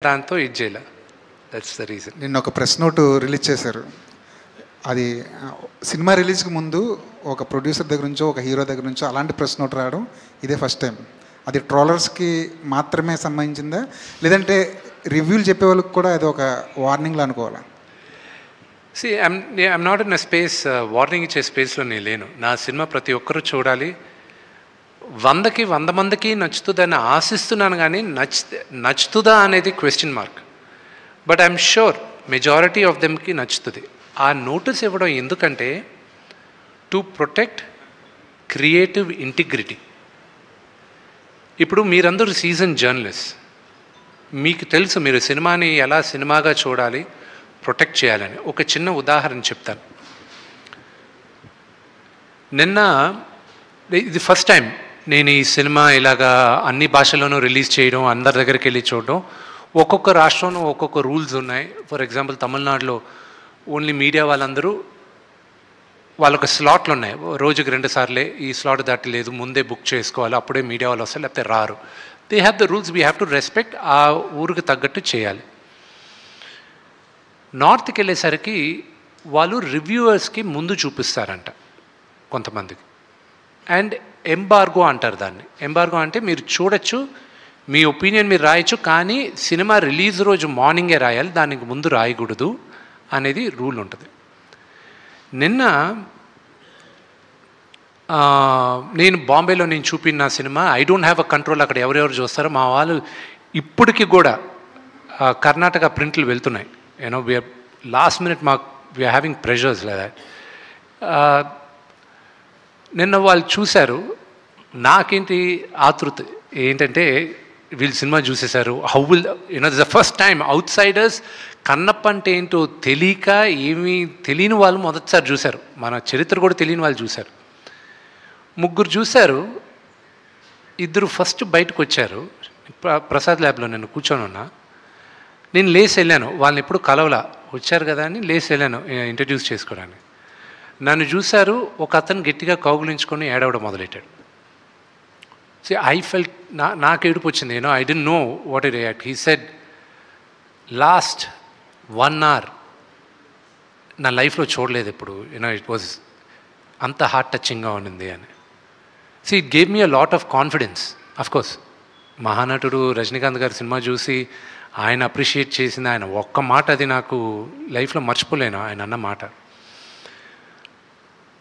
దాంతో ఇది చేయలే. That's the reason. నిన్న ఒక ప్రెస్ నోట్ రిలీజ్ చేశారు. అది సినిమా రిలీజ్కి ముందు ఒక ప్రొడ్యూసర్ దగ్గర నుంచో ఒక హీరో దగ్గర నుంచో అలాంటి ప్రెస్ నోట్ రావడం ఇదే ఫస్ట్ టైం. అది ట్రోలర్స్కి మాత్రమే సంబంధించిందా, లేదంటే రివ్యూలు చెప్పే వాళ్ళకి కూడా అది ఒక వార్నింగ్లా అనుకోవాలా? See I'm not in a space, warning ఇచ్చే స్పేస్లో నేను లేను. నా సినిమా ప్రతి ఒక్కరూ చూడాలి, 100కి 100 మందికి నచ్చుతుందని ఆశిస్తున్నాను, కానీ నచ్చుతుందా అనేది question mark. But I'm sure majority of దెమ్కి నచ్చుతుంది. ఆ నోటీస్ ఇవ్వడం ఎందుకంటే టు ప్రొటెక్ట్ క్రియేటివ్ ఇంటిగ్రిటీ. ఇప్పుడు మీరందరూ సీజన్ జర్నలిస్ట్, మీకు తెలుసు మీరు సినిమాని ఎలా సినిమాగా చూడాలి, ప్రొటెక్ట్ చేయాలని. ఒక చిన్న ఉదాహరణ చెప్తాను. నిన్న ఇది ఫస్ట్ టైం నేను ఈ సినిమా ఇలాగా అన్ని భాషల్లోనూ రిలీజ్ చేయడం, అందరి దగ్గరికి వెళ్ళి చూడడం. ఒక్కొక్క రాష్ట్రంలో ఒక్కొక్క రూల్స్ ఉన్నాయి. ఫర్ ఎగ్జాంపుల్ తమిళనాడులో ఓన్లీ మీడియా వాళ్ళందరూ వాళ్ళొక స్లాట్లు ఉన్నాయి, రోజుకి 2 సార్లే, ఈ స్లాట్ దాటి లేదు, ముందే బుక్ చేసుకోవాలి, అప్పుడే మీడియా వాళ్ళు వస్తారు, లేకపోతే రారు. They have the rules, we have to respect. ఆ ఊరికి తగ్గట్టు చేయాలి. నార్త్కి వెళ్ళేసరికి వాళ్ళు రివ్యూవర్స్కి ముందు చూపిస్తారంట కొంతమందికి, అండ్ ఎంబార్గో అంటారు దాన్ని. ఎంబార్గో అంటే మీరు చూడొచ్చు, మీ ఒపీనియన్ మీరు రాయొచ్చు, కానీ సినిమా రిలీజ్ రోజు మార్నింగే రాయాలి, దానికి ముందు రాయకూడదు అనేది రూల్ ఉంటుంది. నిన్న నేను బాంబేలో నేను చూపిన cinema I don't have a control, అక్కడ ఎవరెవరు చూస్తారో మా వాళ్ళు ఇప్పటికి కూడా కర్ణాటక ప్రింట్లు వెళ్తున్నాయి. You know we're last minute we're having pressures like that. నిన్న వాళ్ళు చూశారు, నాకేంటి ఆతృత ఏంటంటే వీళ్ళు సినిమా చూసేశారు, how will you know this the first time outsiders Kannappa అంటే ఏంటో తెలియక, ఏమీ తెలియని వాళ్ళు మొదటిసారి చూశారు, మన చరిత్ర కూడా తెలియని వాళ్ళు చూశారు. 3 చూశారు, 2 ఫస్ట్ బయటకు వచ్చారు. ప్రసాద్ ల్యాబ్లో నేను కూర్చొని ఉన్నా, నేను లేచి వెళ్ళాను, వాళ్ళని ఎప్పుడు కలవలా, వచ్చారు కదా అని లేచి వెళ్ళాను ఇంట్రడ్యూస్ చేసుకోవడానికి. నన్ను చూశారు, ఒక అతను గట్టిగా కౌగులించుకొని ఏడవడం మొదలెట్టాడు. సో ఐ ఫెల్ట్, నాకు ఏడుపు వచ్చింది. I don't know what to react. He said, last 1 hour నా లైఫ్లో చూడలేదు ఇప్పుడు, ఇట్ వాజ్ అంత హార్ట్ టచింగ్గా ఉండింది అని. So it gave me a lot of confidence. Of course మహానటుడు రజనీకాంత్ గారి సినిమా చూసి ఆయన అప్రిషియేట్ చేసింది, ఆయన ఒక్క మాట, అది నాకు లైఫ్లో మర్చిపోలేను ఆయన అన్న మాట.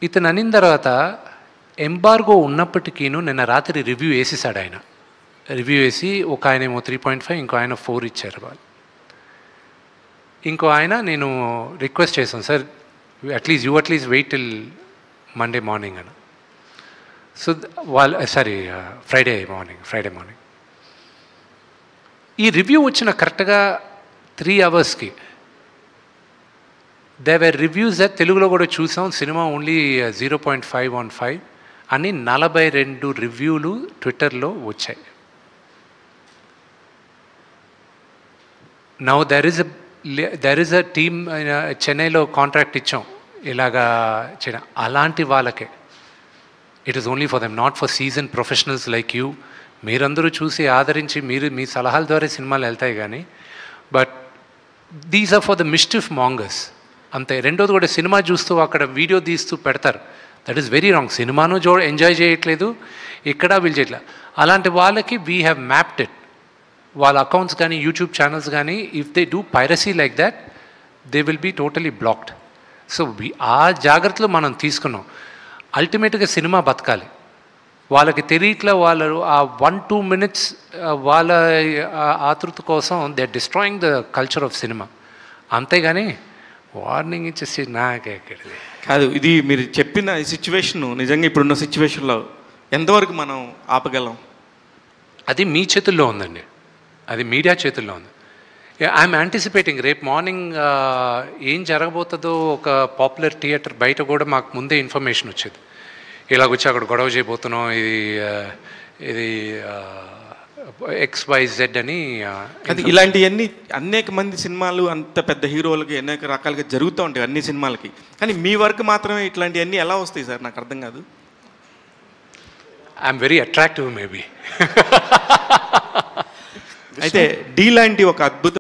ఇతను అనిన తర్వాత ఎంబార్గో ఉన్నప్పటికీను నిన్న రాత్రి రివ్యూ వేసేసాడు ఆయన. రివ్యూ వేసి ఒక ఆయన ఏమో 3.5, ఇంకో ఆయన 4 ఇచ్చారు వాళ్ళు. ఇంకో ఆయన నేను రిక్వెస్ట్ చేశాను, sir at least wait till Monday morning అని. సో ఫ్రైడే మార్నింగ్ ఈ రివ్యూ వచ్చిన కరెక్ట్గా 3 hours దేర్ వర్ రివ్యూస్. తెలుగులో కూడా చూసాం, సినిమా ఓన్లీ 0.5/5 అని 42 రివ్యూలు ట్విట్టర్లో వచ్చాయి. Now there is a team, చెన్నైలో కాంట్రాక్ట్ ఇచ్చాం ఇలాగా చేయడం. అలాంటి వాళ్ళకే it is only for them, not for season professionals like you. మీరందరూ చూసి ఆదరించి మీ సలహాల ద్వారా సినిమాలు వెళ్తాయి, కానీ but these are for the mischief mongers అంతే. రెండోది కూడా సినిమా చూస్తూ అక్కడ వీడియో తీస్తూ పెడతారు, దట్ ఈస్ వెరీ రాంగ్. సినిమాను ఎంజాయ్ చేయట్లేదు, ఇక్కడ వీళ్ళు చేయట్లేదు. అలాంటి వాళ్ళకి వీ హ్యావ్ మ్యాప్డ్ ఇట్. వాళ్ళ అకౌంట్స్ కానీ యూట్యూబ్ ఛానల్స్ కానీ if they do piracy like that they will be totally blocked. So ఆ జాగ్రత్తలు మనం తీసుకున్నాం. అల్టిమేట్గా సినిమా బతకాలి, వాళ్ళకి తెలియట్లా, వాళ్ళు ఆ 1-2 minutes వాళ్ళ ఆతృత కోసం they are destroying the culture of cinema. అంతేగాని వార్నింగ్ ఇచ్చేసి నాకెక్కడిది కాదు. ఇది మీరు చెప్పిన ఈ సిచ్యువేషన్ నిజంగా ఇప్పుడున్న సిచ్యువేషన్లో ఎంతవరకు మనం ఆపగలం? అది మీ చేతుల్లో ఉందండి, అది మీడియా చేతుల్లో ఉంది. ఐఎమ్ యాంటిసిపేటింగ్ రేపు మార్నింగ్ ఏం జరగబోతుందో. ఒక పాపులర్ థియేటర్ బయట కూడా మాకు ముందే ఇన్ఫర్మేషన్ వచ్చేది, ఇలాగొచ్చి అక్కడ గొడవ చేయబోతున్నాం, ఇది XYZ అని. అది ఇలాంటివన్నీ అనేక మంది సినిమాలు, అంత పెద్ద హీరోలకి అనేక రకాలుగా జరుగుతూ ఉంటాయి అన్ని సినిమాలకి, కానీ మీ వరకు మాత్రమే ఇట్లాంటివన్నీ ఎలా వస్తాయి సార్? నాకు అర్థం కాదు. I'm very attractive maybe. అయితే డీ లాంటి ఒక అద్భుత